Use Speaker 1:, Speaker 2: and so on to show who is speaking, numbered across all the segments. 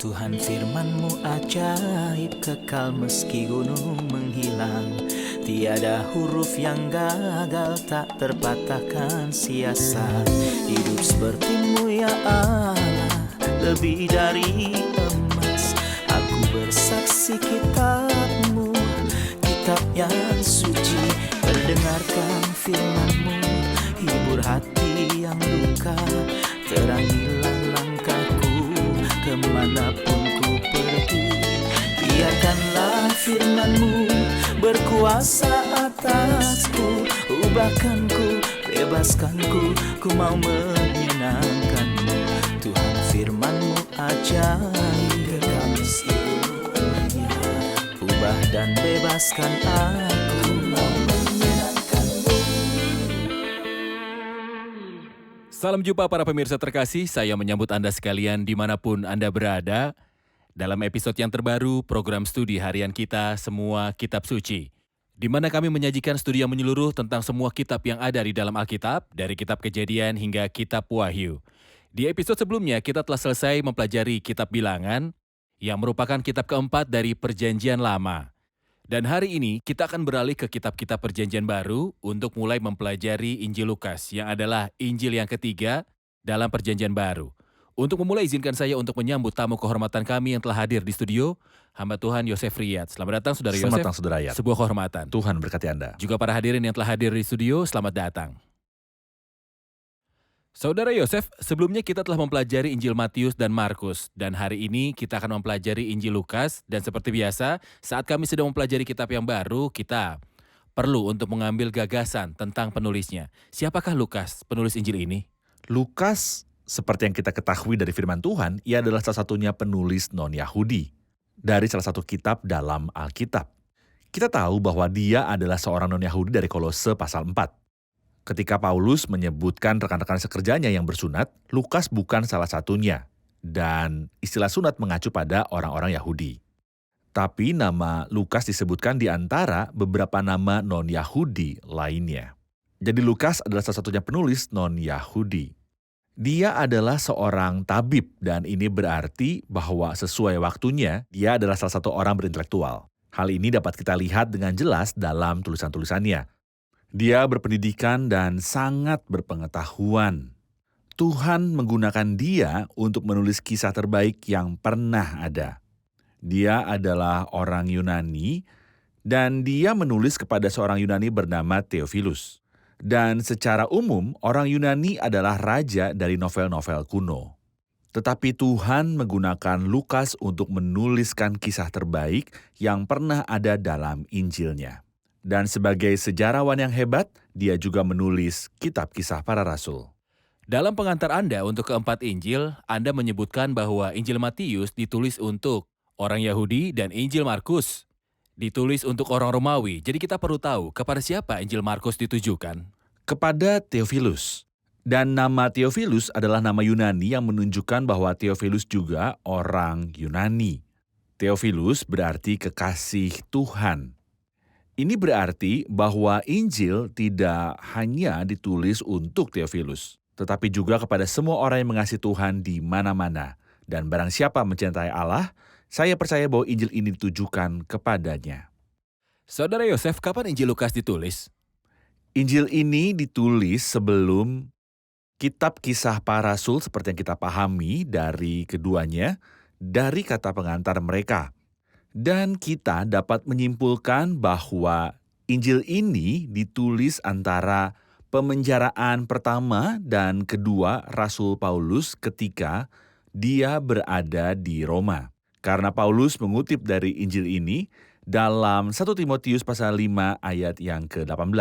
Speaker 1: Tuhan firman-Mu ajaib, kekal meski gunung menghilang. Tiada huruf yang gagal, tak terpatahkan siasat. Hidup seperti-Mu ya Allah, lebih dari emas. Aku bersaksi kitab-Mu, kitab yang suci. Mendengarkan firman-Mu, hibur hati yang luka. Terangilah langkahku kemanapun ku pergi. Biarkanlah firman-Mu berkuasa atasku. Ubahkanku, bebaskanku, ku mau menyenangkan-Mu. Tuhan firman-Mu ajaib, kekal meski gunungnya. Ubah dan bebaskan aku, mau menyenangkan-Mu.
Speaker 2: Salam jumpa para pemirsa terkasih, saya menyambut Anda sekalian dimanapun Anda berada. Dalam episode yang terbaru, program studi harian kita, Semua Kitab Suci. Di mana kami menyajikan studi yang menyeluruh tentang semua kitab yang ada di dalam Alkitab, dari kitab Kejadian hingga kitab Wahyu. Di episode sebelumnya, kita telah selesai mempelajari kitab Bilangan, yang merupakan kitab keempat dari Perjanjian Lama. Dan hari ini kita akan beralih ke kitab-kitab Perjanjian Baru untuk mulai mempelajari Injil Lukas yang adalah Injil yang ketiga dalam Perjanjian Baru. Untuk memulai izinkan saya untuk menyambut tamu kehormatan kami yang telah hadir di studio, hamba Tuhan Yosef Riyad. Selamat datang Saudara Yosef.
Speaker 3: Selamat datang Saudara Riyad.
Speaker 2: Sebuah kehormatan.
Speaker 3: Tuhan berkati Anda.
Speaker 2: Juga para hadirin yang telah hadir di studio, selamat datang. Saudara Yosef, sebelumnya kita telah mempelajari Injil Matius dan Markus, dan hari ini kita akan mempelajari Injil Lukas, dan seperti biasa, saat kami sedang mempelajari kitab yang baru, kita perlu untuk mengambil gagasan tentang penulisnya. Siapakah Lukas, penulis Injil ini?
Speaker 3: Lukas, seperti yang kita ketahui dari firman Tuhan, ia adalah salah satunya penulis non-Yahudi dari salah satu kitab dalam Alkitab. Kita tahu bahwa dia adalah seorang non-Yahudi dari Kolose pasal 4. Ketika Paulus menyebutkan rekan-rekan sekerjanya yang bersunat, Lukas bukan salah satunya. Dan istilah sunat mengacu pada orang-orang Yahudi. Tapi nama Lukas disebutkan di antara beberapa nama non-Yahudi lainnya. Jadi Lukas adalah salah satunya penulis non-Yahudi. Dia adalah seorang tabib dan ini berarti bahwa sesuai waktunya dia adalah salah satu orang berintelektual. Hal ini dapat kita lihat dengan jelas dalam tulisan-tulisannya. Dia berpendidikan dan sangat berpengetahuan. Tuhan menggunakan dia untuk menulis kisah terbaik yang pernah ada. Dia adalah orang Yunani dan dia menulis kepada seorang Yunani bernama Theophilus. Dan secara umum, orang Yunani adalah raja dari novel-novel kuno. Tetapi Tuhan menggunakan Lukas untuk menuliskan kisah terbaik yang pernah ada dalam Injilnya. Dan sebagai sejarawan yang hebat, dia juga menulis kitab kisah para rasul.
Speaker 2: Dalam pengantar Anda untuk keempat Injil, Anda menyebutkan bahwa Injil Matius ditulis untuk orang Yahudi dan Injil Markus ditulis untuk orang Romawi. Jadi kita perlu tahu kepada siapa Injil Markus ditujukan.
Speaker 3: Kepada Theophilus. Dan nama Theophilus adalah nama Yunani yang menunjukkan bahwa Theophilus juga orang Yunani. Theophilus berarti kekasih Tuhan. Ini berarti bahwa Injil tidak hanya ditulis untuk Theophilus, tetapi juga kepada semua orang yang mengasihi Tuhan di mana-mana. Dan barang siapa mencintai Allah, saya percaya bahwa Injil ini ditujukan kepadanya.
Speaker 2: Saudara Yosef, kapan Injil Lukas ditulis?
Speaker 3: Injil ini ditulis sebelum kitab kisah para rasul seperti yang kita pahami dari keduanya, dari kata pengantar mereka. Dan kita dapat menyimpulkan bahwa Injil ini ditulis antara pemenjaraan pertama dan kedua Rasul Paulus ketika dia berada di Roma. Karena Paulus mengutip dari Injil ini dalam 1 Timotius pasal 5 ayat yang ke-18.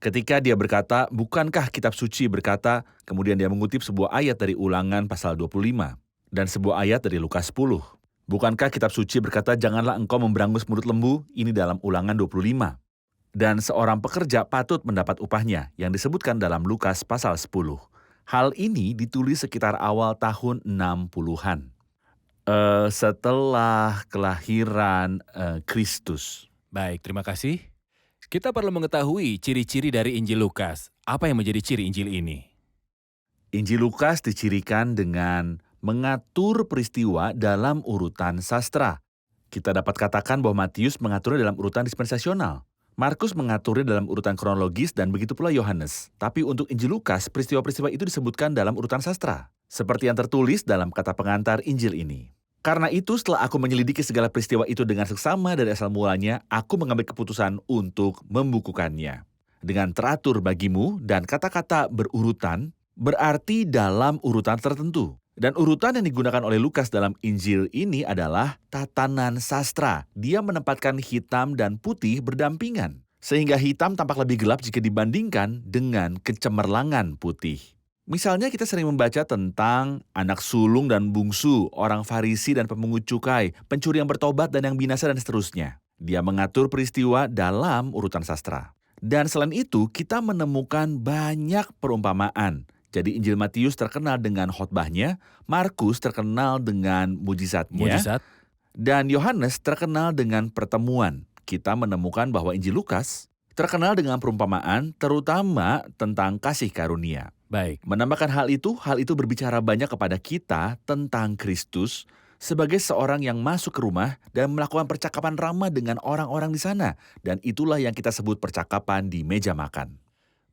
Speaker 3: Ketika dia berkata, bukankah kitab suci berkata, kemudian dia mengutip sebuah ayat dari Ulangan pasal 25 dan sebuah ayat dari Lukas 10. Bukankah kitab suci berkata, janganlah engkau memberangus mulut lembu, ini dalam Ulangan 25. Dan seorang pekerja patut mendapat upahnya, yang disebutkan dalam Lukas pasal 10. Hal ini ditulis sekitar awal tahun 60-an. Setelah kelahiran Kristus.
Speaker 2: Baik, terima kasih. Kita perlu mengetahui ciri-ciri dari Injil Lukas. Apa yang menjadi ciri Injil ini?
Speaker 3: Injil Lukas dicirikan dengan mengatur peristiwa dalam urutan sastra. Kita dapat katakan bahwa Matius mengaturnya dalam urutan dispensasional. Markus mengaturnya dalam urutan kronologis dan begitu pula Yohanes. Tapi untuk Injil Lukas, peristiwa-peristiwa itu disebutkan dalam urutan sastra. Seperti yang tertulis dalam kata pengantar Injil ini. Karena itu setelah aku menyelidiki segala peristiwa itu dengan seksama dari asal mulanya, aku mengambil keputusan untuk membukukannya. Dengan teratur bagimu dan kata-kata berurutan, berarti dalam urutan tertentu. Dan urutan yang digunakan oleh Lukas dalam Injil ini adalah tatanan sastra. Dia menempatkan hitam dan putih berdampingan. Sehingga hitam tampak lebih gelap jika dibandingkan dengan kecemerlangan putih. Misalnya kita sering membaca tentang anak sulung dan bungsu, orang Farisi dan pemungut cukai, pencuri yang bertobat dan yang binasa dan seterusnya. Dia mengatur peristiwa dalam urutan sastra. Dan selain itu, kita menemukan banyak perumpamaan. Jadi Injil Matius terkenal dengan khotbahnya, Markus terkenal dengan mujizatnya,
Speaker 2: Mujizat.
Speaker 3: dan Yohanes terkenal dengan pertemuan. Kita menemukan bahwa Injil Lukas terkenal dengan perumpamaan, terutama tentang kasih karunia.
Speaker 2: Baik.
Speaker 3: Menambahkan hal itu berbicara banyak kepada kita tentang Kristus sebagai seorang yang masuk ke rumah dan melakukan percakapan ramah dengan orang-orang di sana. Dan itulah yang kita sebut percakapan di meja makan.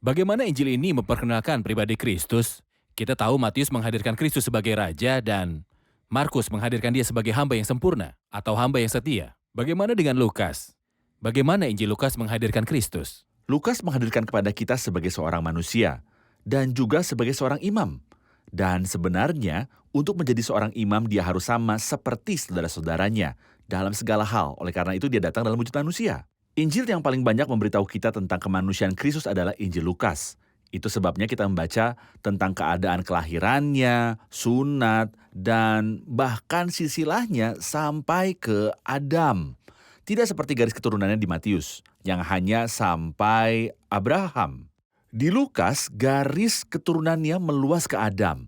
Speaker 2: Bagaimana Injil ini memperkenalkan pribadi Kristus? Kita tahu Matius menghadirkan Kristus sebagai raja dan Markus menghadirkan dia sebagai hamba yang sempurna atau hamba yang setia. Bagaimana dengan Lukas? Bagaimana Injil Lukas menghadirkan Kristus?
Speaker 3: Lukas menghadirkan kepada kita sebagai seorang manusia dan juga sebagai seorang imam. Dan sebenarnya untuk menjadi seorang imam dia harus sama seperti saudara-saudaranya dalam segala hal. Oleh karena itu dia datang dalam wujud manusia. Injil yang paling banyak memberitahu kita tentang kemanusiaan Kristus adalah Injil Lukas. Itu sebabnya kita membaca tentang keadaan kelahirannya, sunat, dan bahkan silsilahnya sampai ke Adam. Tidak seperti garis keturunannya di Matius, yang hanya sampai Abraham. Di Lukas, garis keturunannya meluas ke Adam.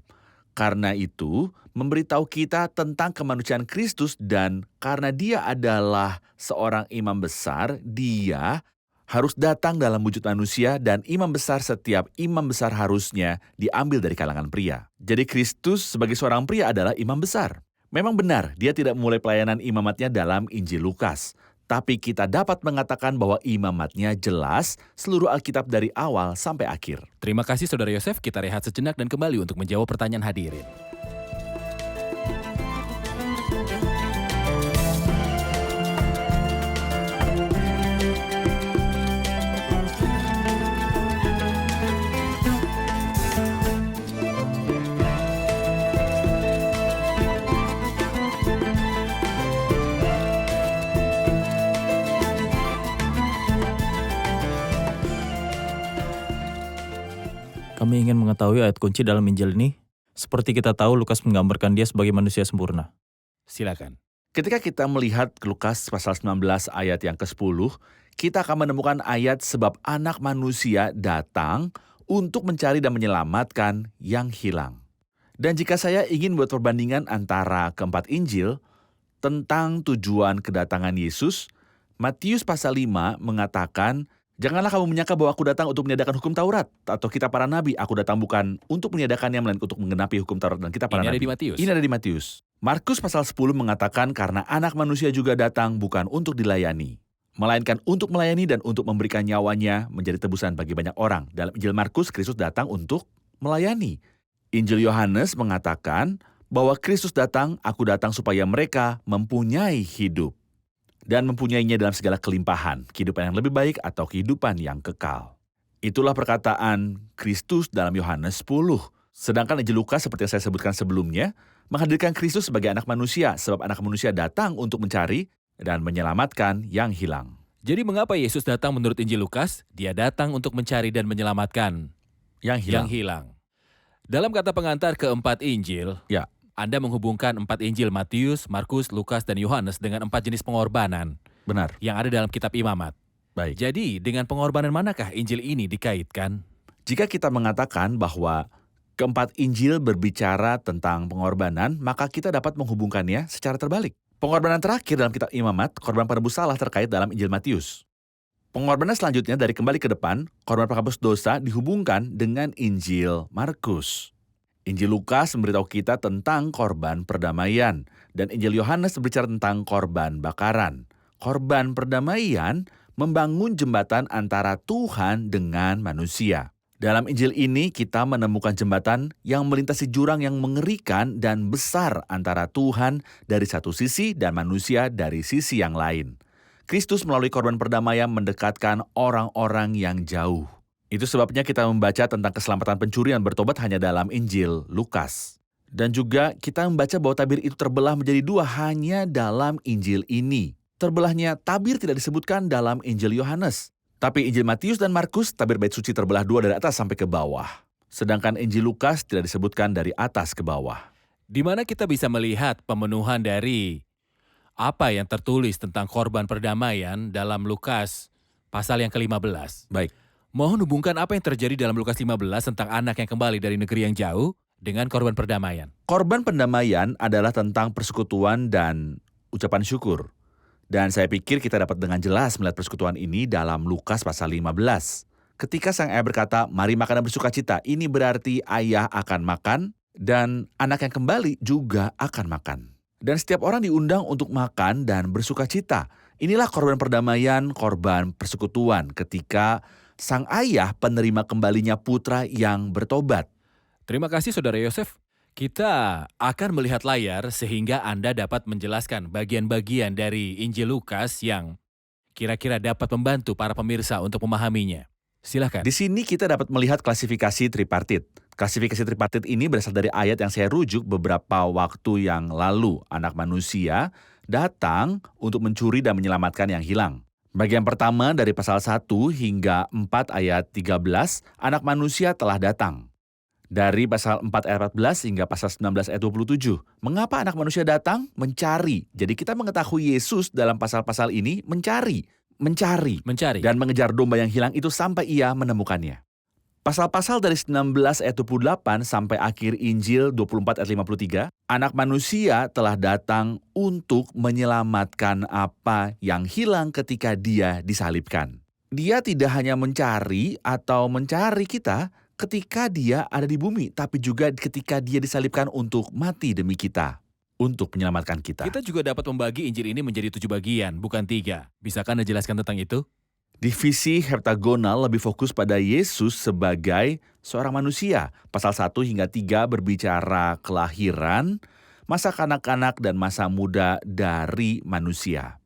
Speaker 3: Karena itu, memberitahu kita tentang kemanusiaan Kristus dan karena dia adalah seorang imam besar, dia harus datang dalam wujud manusia dan setiap imam besar harusnya diambil dari kalangan pria. Jadi Kristus sebagai seorang pria adalah imam besar. Memang benar, dia tidak memulai pelayanan imamatnya dalam Injil Lukas. Tapi kita dapat mengatakan bahwa imamatnya jelas seluruh Alkitab dari awal sampai akhir.
Speaker 2: Terima kasih Saudara Yosef, kita rehat sejenak dan kembali untuk menjawab pertanyaan hadirin.
Speaker 4: Kami ingin mengetahui ayat kunci dalam Injil ini. Seperti kita tahu, Lukas menggambarkan dia sebagai manusia sempurna.
Speaker 2: Silakan.
Speaker 3: Ketika kita melihat Lukas pasal 19 ayat yang ke-10, kita akan menemukan ayat sebab anak manusia datang untuk mencari dan menyelamatkan yang hilang. Dan jika saya ingin buat perbandingan antara keempat Injil tentang tujuan kedatangan Yesus, Matius pasal 5 mengatakan, janganlah kamu menyangka bahwa aku datang untuk meniadakan hukum Taurat atau kitab para nabi. Aku datang bukan untuk meniadakannya, melainkan untuk menggenapi hukum Taurat dan kitab para
Speaker 2: Ini
Speaker 3: nabi.
Speaker 2: ada di Matius.
Speaker 3: Ini ada di Matius. Markus pasal 10 mengatakan karena anak manusia juga datang bukan untuk dilayani, melainkan untuk melayani dan untuk memberikan nyawanya menjadi tebusan bagi banyak orang. Dalam Injil Markus, Kristus datang untuk melayani. Injil Yohanes mengatakan bahwa Kristus datang, aku datang supaya mereka mempunyai hidup. Dan mempunyainya dalam segala kelimpahan, kehidupan yang lebih baik atau kehidupan yang kekal. Itulah perkataan Kristus dalam Yohanes 10. Sedangkan Injil Lukas seperti yang saya sebutkan sebelumnya, menghadirkan Kristus sebagai anak manusia, sebab anak manusia datang untuk mencari dan menyelamatkan yang hilang.
Speaker 2: Jadi mengapa Yesus datang menurut Injil Lukas? Dia datang untuk mencari dan menyelamatkan yang hilang. Dalam kata pengantar keempat Injil,
Speaker 3: Ya.
Speaker 2: Anda menghubungkan 4 Injil Matius, Markus, Lukas, dan Yohanes dengan 4 jenis pengorbanan
Speaker 3: Benar.
Speaker 2: yang ada dalam kitab Imamat.
Speaker 3: Baik.
Speaker 2: Jadi, dengan pengorbanan manakah Injil ini dikaitkan?
Speaker 3: Jika kita mengatakan bahwa keempat Injil berbicara tentang pengorbanan, maka kita dapat menghubungkannya secara terbalik. Pengorbanan terakhir dalam kitab Imamat, korban penebus salah terkait dalam Injil Matius. Pengorbanan selanjutnya dari kembali ke depan, korban penghapus dosa dihubungkan dengan Injil Markus. Injil Lukas memberitahu kita tentang korban perdamaian, dan Injil Yohanes berbicara tentang korban bakaran. Korban perdamaian membangun jembatan antara Tuhan dengan manusia. Dalam Injil ini kita menemukan jembatan yang melintasi jurang yang mengerikan dan besar antara Tuhan dari satu sisi dan manusia dari sisi yang lain. Kristus melalui korban perdamaian mendekatkan orang-orang yang jauh. Itu sebabnya kita membaca tentang keselamatan pencuri yang bertobat hanya dalam Injil Lukas. Dan juga kita membaca bahwa tabir itu terbelah menjadi dua hanya dalam Injil ini. Terbelahnya tabir tidak disebutkan dalam Injil Yohanes. Tapi Injil Matius dan Markus, tabir bait suci terbelah dua dari atas sampai ke bawah. Sedangkan Injil Lukas tidak disebutkan dari atas ke bawah.
Speaker 2: Di mana kita bisa melihat pemenuhan dari apa yang tertulis tentang korban perdamaian dalam Lukas pasal yang ke-15.
Speaker 3: Baik.
Speaker 2: Mohon hubungkan apa yang terjadi dalam Lukas 15 tentang anak yang kembali dari negeri yang jauh dengan korban perdamaian.
Speaker 3: Korban pendamaian adalah tentang persekutuan dan ucapan syukur. Dan saya pikir kita dapat dengan jelas melihat persekutuan ini dalam Lukas pasal 15. Ketika sang ayah berkata, mari makan dan bersukacita, ini berarti ayah akan makan dan anak yang kembali juga akan makan. Dan setiap orang diundang untuk makan dan bersukacita. Inilah korban perdamaian, korban persekutuan ketika sang ayah penerima kembalinya putra yang bertobat.
Speaker 2: Terima kasih Saudara Yosef. Kita akan melihat layar sehingga Anda dapat menjelaskan bagian-bagian dari Injil Lukas yang kira-kira dapat membantu para pemirsa untuk memahaminya. Silakan.
Speaker 3: Di sini kita dapat melihat klasifikasi tripartit. Klasifikasi tripartit ini berasal dari ayat yang saya rujuk beberapa waktu yang lalu. Anak manusia datang untuk mencuri dan menyelamatkan yang hilang. Bagian pertama dari pasal 1 hingga 4 ayat 13, anak manusia telah datang. Dari pasal 4 ayat 14 hingga pasal 19 ayat 27. Mengapa anak manusia datang? Mencari. Jadi kita mengetahui Yesus dalam pasal-pasal ini mencari. Dan mengejar domba yang hilang itu sampai ia menemukannya. Pasal-pasal dari 19 ayat 28 sampai akhir Injil 24 ayat 53, anak manusia telah datang untuk menyelamatkan apa yang hilang ketika dia disalibkan. Dia tidak hanya mencari kita ketika dia ada di bumi, tapi juga ketika dia disalibkan untuk mati demi kita, untuk menyelamatkan kita.
Speaker 2: Kita juga dapat membagi Injil ini menjadi 7 bagian, bukan 3. Bisakah Anda jelaskan tentang itu?
Speaker 3: Divisi heptagonal lebih fokus pada Yesus sebagai seorang manusia. Pasal 1 hingga 3 berbicara kelahiran, masa kanak-kanak dan masa muda dari manusia.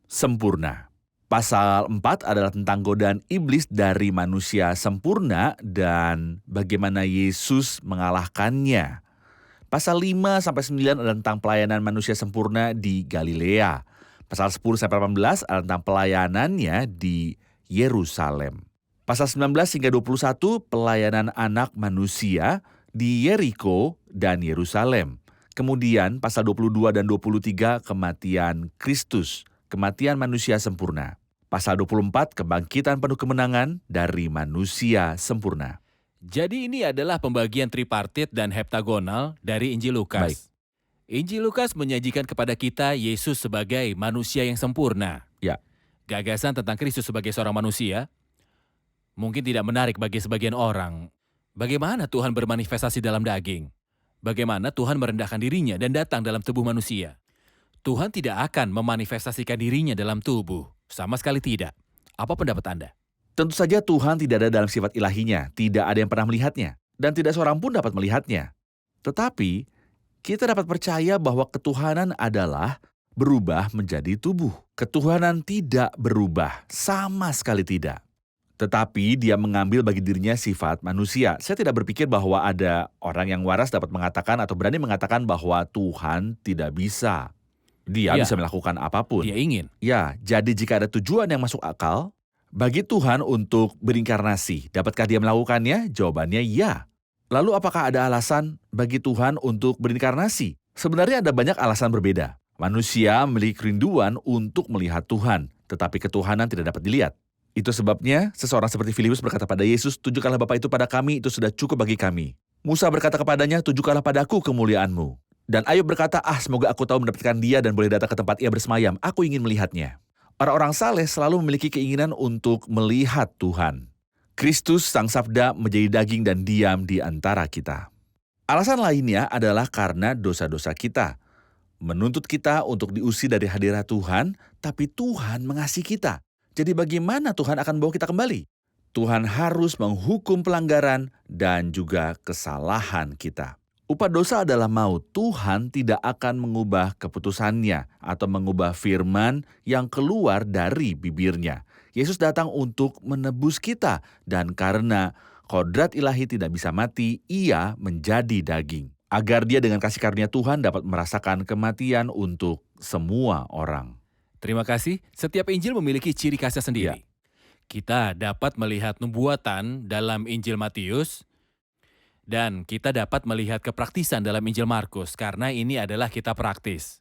Speaker 3: Sempurna. Pasal 4 adalah tentang godaan iblis dari manusia sempurna dan bagaimana Yesus mengalahkannya. Pasal 5 sampai 9 adalah tentang pelayanan manusia sempurna di Galilea. Pasal 10 sampai 18 adalah tentang pelayanannya di Yerusalem. Pasal 19 hingga 21 pelayanan anak manusia di Yeriko dan Yerusalem. Kemudian pasal 22 dan 23 kematian Kristus, kematian manusia sempurna. Pasal 24 kebangkitan penuh kemenangan dari manusia sempurna.
Speaker 2: Jadi ini adalah pembagian tripartit dan heptagonal dari Injil Lukas.
Speaker 3: Baik.
Speaker 2: Injil Lukas menyajikan kepada kita Yesus sebagai manusia yang sempurna.
Speaker 3: Ya.
Speaker 2: Gagasan tentang Kristus sebagai seorang manusia mungkin tidak menarik bagi sebagian orang. Bagaimana Tuhan bermanifestasi dalam daging? Bagaimana Tuhan merendahkan dirinya dan datang dalam tubuh manusia? Tuhan tidak akan memanifestasikan dirinya dalam tubuh. Sama sekali tidak. Apa pendapat Anda?
Speaker 3: Tentu saja Tuhan tidak ada dalam sifat ilahinya, tidak ada yang pernah melihatnya, dan tidak seorang pun dapat melihatnya. Tetapi, kita dapat percaya bahwa ketuhanan adalah berubah menjadi tubuh. Ketuhanan tidak berubah, sama sekali tidak. Tetapi dia mengambil bagi dirinya sifat manusia. Saya tidak berpikir bahwa ada orang yang waras dapat mengatakan atau berani mengatakan bahwa Tuhan tidak bisa. Dia bisa melakukan apapun.
Speaker 2: Dia ingin.
Speaker 3: Ya, jadi jika ada tujuan yang masuk akal bagi Tuhan untuk berinkarnasi, dapatkah dia melakukannya? Jawabannya ya. Lalu apakah ada alasan bagi Tuhan untuk berinkarnasi? Sebenarnya ada banyak alasan berbeda. Manusia memiliki kerinduan untuk melihat Tuhan, tetapi ketuhanan tidak dapat dilihat. Itu sebabnya seseorang seperti Filipus berkata pada Yesus, "Tunjukkanlah Bapa itu pada kami, itu sudah cukup bagi kami." Musa berkata kepadanya, "Tunjukkanlah padaku kemuliaan-Mu." Dan Ayub berkata, semoga aku tahu mendapatkan dia dan boleh datang ke tempat ia bersemayam. Aku ingin melihatnya. Orang-orang saleh selalu memiliki keinginan untuk melihat Tuhan. Kristus, Sang Sabda, menjadi daging dan diam di antara kita. Alasan lainnya adalah karena dosa-dosa kita. Menuntut kita untuk diusir dari hadirat Tuhan, tapi Tuhan mengasihi kita. Jadi bagaimana Tuhan akan bawa kita kembali? Tuhan harus menghukum pelanggaran dan juga kesalahan kita. Upah dosa adalah maut. Tuhan tidak akan mengubah keputusannya atau mengubah firman yang keluar dari bibirnya. Yesus datang untuk menebus kita, dan karena kodrat ilahi tidak bisa mati, ia menjadi daging. Agar dia dengan kasih karunia Tuhan dapat merasakan kematian untuk semua orang.
Speaker 2: Terima kasih. Setiap Injil memiliki ciri khasnya sendiri. Kita dapat melihat nubuatan dalam Injil Matius, dan kita dapat melihat kepraktisan dalam Injil Markus, karena ini adalah kitab praktis.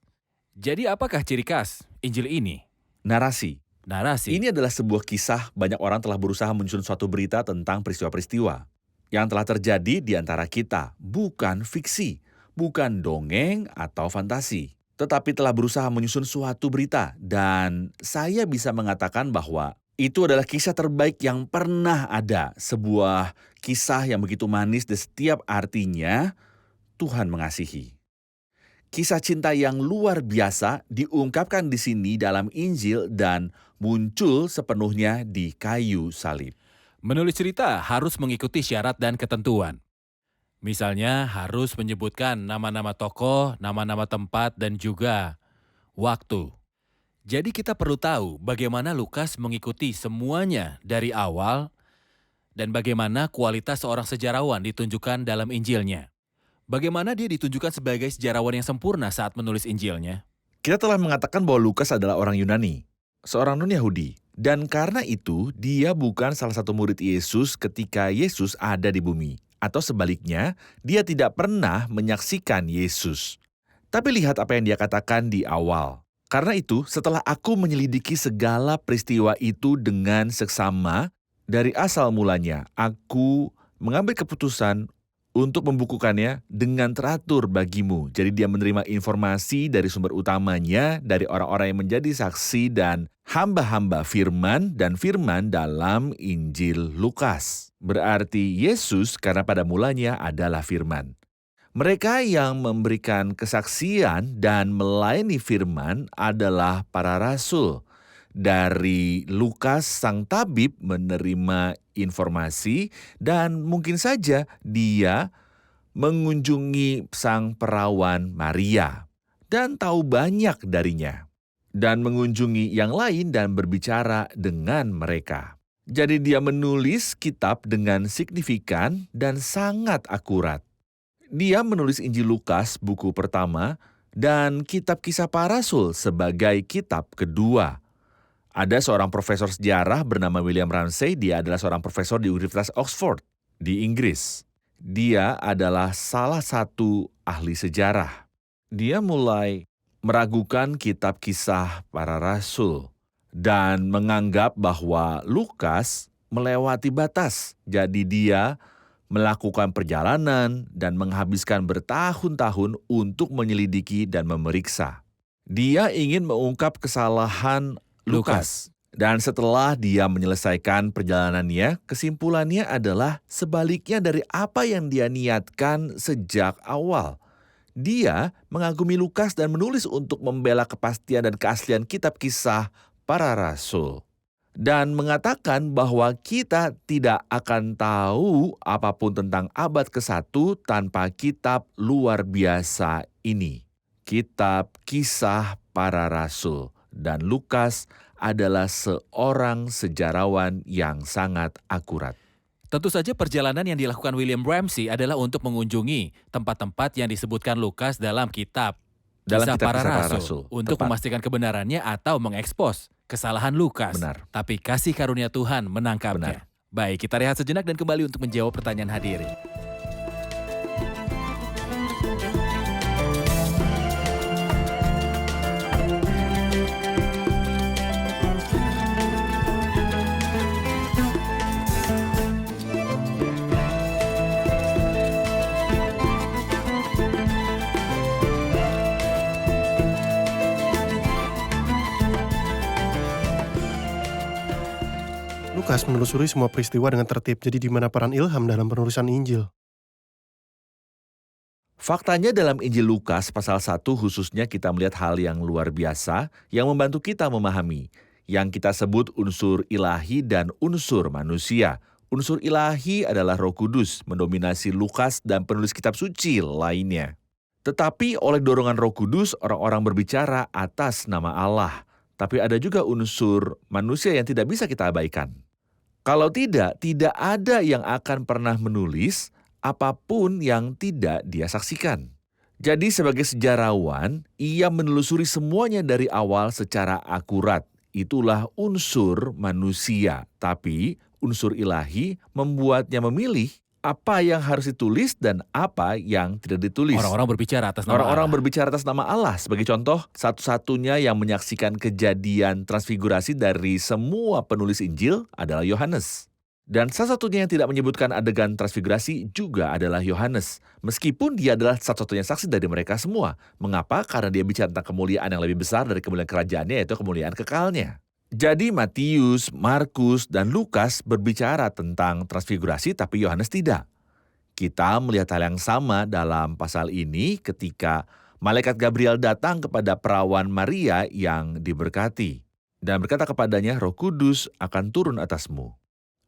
Speaker 2: Jadi apakah ciri khas Injil ini?
Speaker 3: Narasi.
Speaker 2: Narasi.
Speaker 3: Ini adalah sebuah kisah. Banyak orang telah berusaha menyusun suatu berita tentang peristiwa-peristiwa yang telah terjadi di antara kita. Bukan fiksi, bukan dongeng atau fantasi, tetapi telah berusaha menyusun suatu berita. Dan saya bisa mengatakan bahwa itu adalah kisah terbaik yang pernah ada. Sebuah kisah yang begitu manis dan setiap artinya Tuhan mengasihi. Kisah cinta yang luar biasa diungkapkan di sini dalam Injil dan muncul sepenuhnya di kayu salib.
Speaker 2: Menulis cerita harus mengikuti syarat dan ketentuan. Misalnya harus menyebutkan nama-nama tokoh, nama-nama tempat, dan juga waktu. Jadi kita perlu tahu bagaimana Lukas mengikuti semuanya dari awal dan bagaimana kualitas seorang sejarawan ditunjukkan dalam Injilnya. Bagaimana dia ditunjukkan sebagai sejarawan yang sempurna saat menulis Injilnya.
Speaker 3: Kita telah mengatakan bahwa Lukas adalah orang Yunani, seorang non-Yahudi. Dan karena itu, dia bukan salah satu murid Yesus ketika Yesus ada di bumi. Atau sebaliknya, dia tidak pernah menyaksikan Yesus. Tapi lihat apa yang dia katakan di awal. Karena itu, setelah aku menyelidiki segala peristiwa itu dengan seksama, dari asal mulanya, aku mengambil keputusan untuk membukukannya dengan teratur bagimu. Jadi dia menerima informasi dari sumber utamanya, dari orang-orang yang menjadi saksi dan hamba-hamba firman dan firman dalam Injil Lukas. Berarti Yesus karena pada mulanya adalah firman. Mereka yang memberikan kesaksian dan melayani firman adalah para rasul. Dari Lukas, sang tabib menerima informasi dan mungkin saja dia mengunjungi sang perawan Maria dan tahu banyak darinya. Dan mengunjungi yang lain dan berbicara dengan mereka. Jadi dia menulis kitab dengan signifikan dan sangat akurat. Dia menulis Injil Lukas buku pertama dan kitab Kisah Para Rasul sebagai kitab kedua. Ada seorang profesor sejarah bernama William Ramsay. Dia adalah seorang profesor di Universitas Oxford di Inggris. Dia adalah salah satu ahli sejarah. Dia mulai meragukan kitab Kisah Para Rasul dan menganggap bahwa Lukas melewati batas. Jadi dia melakukan perjalanan dan menghabiskan bertahun-tahun untuk menyelidiki dan memeriksa. Dia ingin mengungkap kesalahan Lukas. Dan setelah dia menyelesaikan perjalanannya, kesimpulannya adalah sebaliknya dari apa yang dia niatkan sejak awal. Dia mengagumi Lukas dan menulis untuk membela kepastian dan keaslian kitab Kisah Para Rasul. Dan mengatakan bahwa kita tidak akan tahu apapun tentang abad ke-1 tanpa kitab luar biasa ini. Kitab Kisah Para Rasul. Dan Lukas adalah seorang sejarawan yang sangat akurat.
Speaker 2: Tentu saja perjalanan yang dilakukan William Ramsay adalah untuk mengunjungi tempat-tempat yang disebutkan Lukas dalam kitab Kisah Para Rasul untuk memastikan kebenarannya atau mengekspos kesalahan Lukas.
Speaker 3: Benar.
Speaker 2: Tapi kasih karunia Tuhan menangkapnya. Baik, kita rehat sejenak dan kembali untuk menjawab pertanyaan hadirin.
Speaker 5: Lukas menelusuri semua peristiwa dengan tertib, jadi di mana peran ilham dalam penulisan Injil?
Speaker 3: Faktanya dalam Injil Lukas pasal 1 khususnya kita melihat hal yang luar biasa yang membantu kita memahami, yang kita sebut unsur ilahi dan unsur manusia. Unsur ilahi adalah Roh Kudus mendominasi Lukas dan penulis kitab suci lainnya. Tetapi oleh dorongan Roh Kudus, orang-orang berbicara atas nama Allah. Tapi ada juga unsur manusia yang tidak bisa kita abaikan. Kalau tidak ada yang akan pernah menulis apapun yang tidak dia saksikan. Jadi sebagai sejarawan, ia menelusuri semuanya dari awal secara akurat. Itulah unsur manusia. Tapi unsur ilahi membuatnya memilih apa yang harus ditulis dan apa yang tidak ditulis.
Speaker 2: Orang-orang berbicara atas nama
Speaker 3: Orang-orang
Speaker 2: Allah.
Speaker 3: berbicara atas nama Allah. Sebagai contoh, satu-satunya yang menyaksikan kejadian transfigurasi dari semua penulis Injil adalah Yohanes. Dan salah satunya yang tidak menyebutkan adegan transfigurasi juga adalah Yohanes. Meskipun dia adalah satu-satunya saksi dari mereka semua. Mengapa? Karena dia bicara tentang kemuliaan yang lebih besar dari kemuliaan kerajaannya, yaitu kemuliaan kekalnya. Jadi Matius, Markus, dan Lukas berbicara tentang transfigurasi, tapi Yohanes tidak. Kita melihat hal yang sama dalam pasal ini ketika malaikat Gabriel datang kepada perawan Maria yang diberkati. Dan berkata kepadanya, Roh Kudus akan turun atasmu.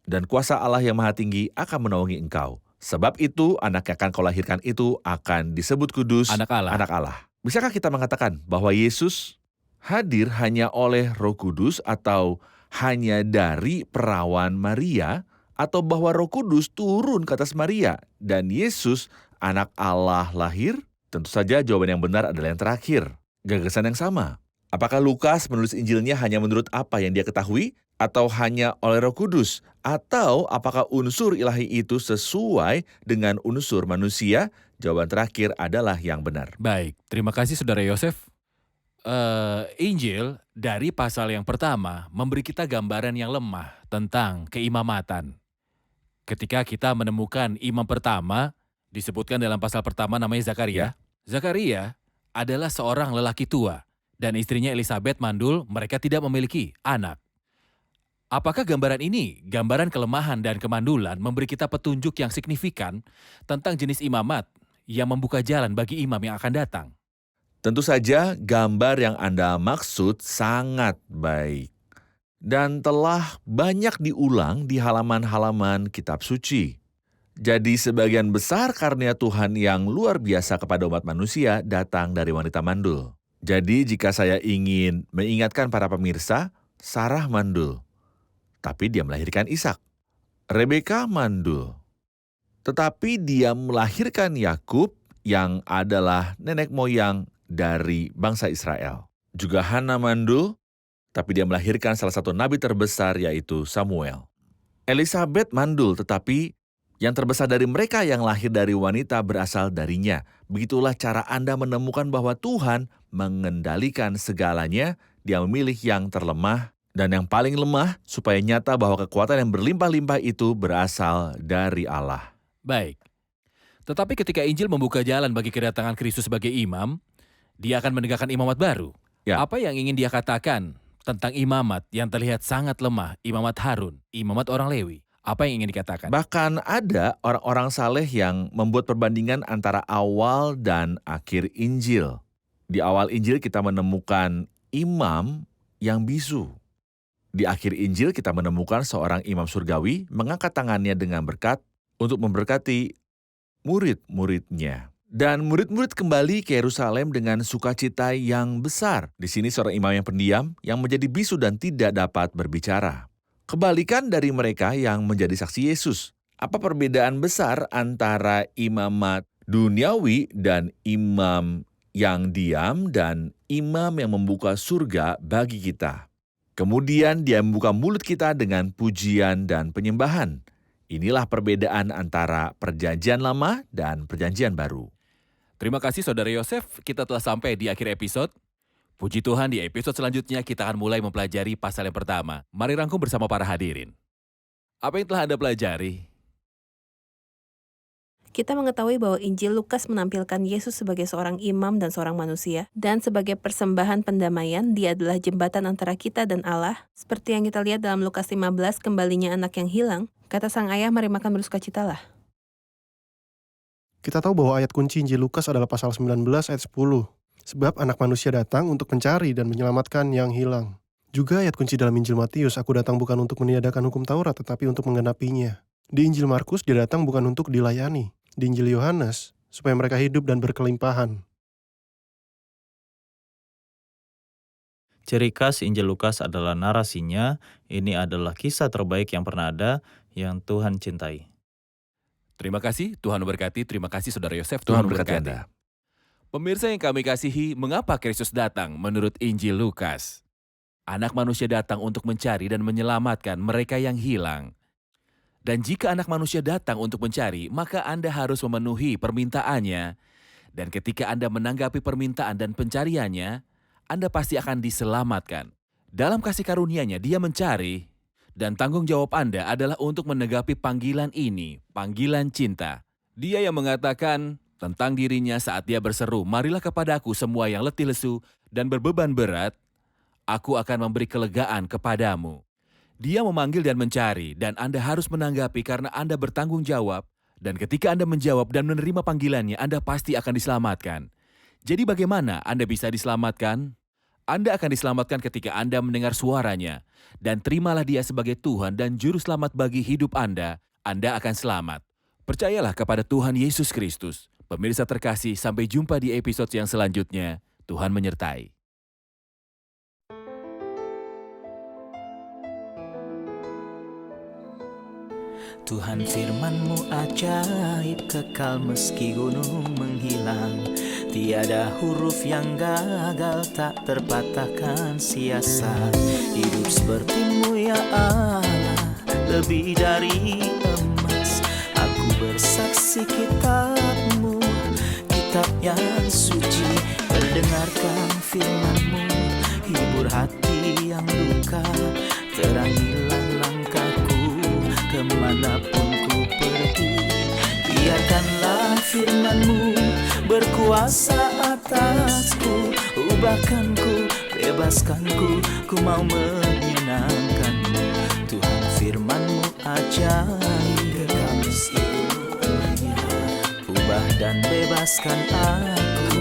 Speaker 3: Dan kuasa Allah yang Maha Tinggi akan menaungi engkau. Sebab itu, anak yang akan kau lahirkan itu akan disebut kudus,
Speaker 2: Anak Allah.
Speaker 3: anak Allah. Bisakah kita mengatakan bahwa Yesus hadir hanya oleh Roh Kudus atau hanya dari perawan Maria, atau bahwa Roh Kudus turun ke atas Maria dan Yesus, anak Allah, lahir? Tentu saja jawaban yang benar adalah yang terakhir. Gagasan yang sama. Apakah Lukas menulis Injilnya hanya menurut apa yang dia ketahui? Atau hanya oleh Roh Kudus? Atau apakah unsur ilahi itu sesuai dengan unsur manusia? Jawaban terakhir adalah yang benar.
Speaker 2: Baik, terima kasih Saudara Yosef. Injil dari pasal yang pertama memberi kita gambaran yang lemah tentang keimamatan. Ketika kita menemukan imam pertama, disebutkan dalam pasal pertama namanya Zakaria. Zakaria adalah seorang lelaki tua dan istrinya Elisabet mandul, mereka tidak memiliki anak. Apakah gambaran ini, gambaran kelemahan dan kemandulan memberi kita petunjuk yang signifikan tentang jenis imamat yang membuka jalan bagi imam yang akan datang?
Speaker 3: Tentu saja gambar yang Anda maksud sangat baik dan telah banyak diulang di halaman-halaman kitab suci. Jadi sebagian besar karunia Tuhan yang luar biasa kepada umat manusia datang dari wanita mandul. Jadi jika saya ingin mengingatkan para pemirsa, Sarah mandul, tapi dia melahirkan Ishak. Rebeka mandul, tetapi dia melahirkan Yakub yang adalah nenek moyang dari bangsa Israel. Juga Hana mandul, tapi dia melahirkan salah satu nabi terbesar yaitu Samuel. Elisabet mandul, tetapi yang terbesar dari mereka yang lahir dari wanita berasal darinya. Begitulah cara Anda menemukan bahwa Tuhan mengendalikan segalanya. Dia memilih yang terlemah dan yang paling lemah supaya nyata bahwa kekuatan yang berlimpah-limpah itu berasal dari Allah.
Speaker 2: Baik. Tetapi ketika Injil membuka jalan bagi kedatangan Kristus sebagai imam, dia akan menegakkan imamat baru.
Speaker 3: Ya.
Speaker 2: Apa yang ingin dia katakan tentang imamat yang terlihat sangat lemah, imamat Harun, imamat orang Lewi? Apa yang ingin dikatakan?
Speaker 3: Bahkan ada orang-orang saleh yang membuat perbandingan antara awal dan akhir Injil. Di awal Injil kita menemukan imam yang bisu. Di akhir Injil kita menemukan seorang imam surgawi mengangkat tangannya dengan berkat untuk memberkati murid-muridnya. Dan murid-murid kembali ke Yerusalem dengan sukacita yang besar. Di sini seorang imam yang pendiam yang menjadi bisu dan tidak dapat berbicara. Kebalikan dari mereka yang menjadi saksi Yesus. Apa perbedaan besar antara imamat duniawi dan imam yang diam dan imam yang membuka surga bagi kita? Kemudian dia membuka mulut kita dengan pujian dan penyembahan. Inilah perbedaan antara perjanjian lama dan perjanjian baru.
Speaker 2: Terima kasih Saudara Yosef, kita telah sampai di akhir episode. Puji Tuhan, di episode selanjutnya kita akan mulai mempelajari pasal yang pertama. Mari rangkum bersama para hadirin. Apa yang telah Anda pelajari?
Speaker 5: Kita mengetahui bahwa Injil Lukas menampilkan Yesus sebagai seorang imam dan seorang manusia, dan sebagai persembahan pendamaian, dia adalah jembatan antara kita dan Allah. Seperti yang kita lihat dalam Lukas 15, kembalinya anak yang hilang, kata sang ayah, mari makan bersukacitalah.
Speaker 6: Kita tahu bahwa ayat kunci Injil Lukas adalah pasal 19 ayat 10. Sebab anak manusia datang untuk mencari dan menyelamatkan yang hilang. Juga ayat kunci dalam Injil Matius, aku datang bukan untuk meniadakan hukum Taurat, tetapi untuk menggenapinya. Di Injil Markus, dia datang bukan untuk dilayani. Di Injil Yohanes, supaya mereka hidup dan berkelimpahan.
Speaker 4: Ciri khas Injil Lukas adalah narasinya, ini adalah kisah terbaik yang pernah ada, yang Tuhan cintai.
Speaker 2: Terima kasih, Tuhan memberkati. Terima kasih Saudara Yosef,
Speaker 3: Tuhan memberkati Anda.
Speaker 2: Pemirsa yang kami kasihi, mengapa Kristus datang menurut Injil Lukas? Anak manusia datang untuk mencari dan menyelamatkan mereka yang hilang. Dan jika anak manusia datang untuk mencari, maka Anda harus memenuhi permintaannya. Dan ketika Anda menanggapi permintaan dan pencariannya, Anda pasti akan diselamatkan. Dalam kasih karunia-Nya, Dia mencari, dan tanggung jawab Anda adalah untuk menegapi panggilan ini, panggilan cinta. Dia yang mengatakan tentang dirinya saat Dia berseru, marilah kepadaku semua yang letih lesu dan berbeban berat, aku akan memberi kelegaan kepadamu. Dia memanggil dan mencari, dan Anda harus menanggapi karena Anda bertanggung jawab, dan ketika Anda menjawab dan menerima panggilannya, Anda pasti akan diselamatkan. Jadi bagaimana Anda bisa diselamatkan? Anda akan diselamatkan ketika Anda mendengar suaranya, dan terimalah Dia sebagai Tuhan dan Juru Selamat bagi hidup Anda akan selamat. Percayalah kepada Tuhan Yesus Kristus. Pemirsa terkasih, sampai jumpa di episode yang selanjutnya. Tuhan menyertai.
Speaker 1: Tuhan firman-Mu ajaib, kekal meski gunung menghilang. Tiada huruf yang gagal, tak terpatahkan siasat. Hidup seperti-Mu ya Allah, lebih dari emas. Aku bersaksi kitab-Mu, kitab yang suci. Terdengarkan firman-Mu, hibur hati yang luka. Terangilah langkahku kemanapun ku pergi. Biarkanlah firman-Mu berkuasa atasku. Ubahkanku, bebaskanku, ku mau menyenangkan-Mu. Tuhan firman-Mu ajaib, kekal meski gunung menghilang. Ubah dan bebaskan aku.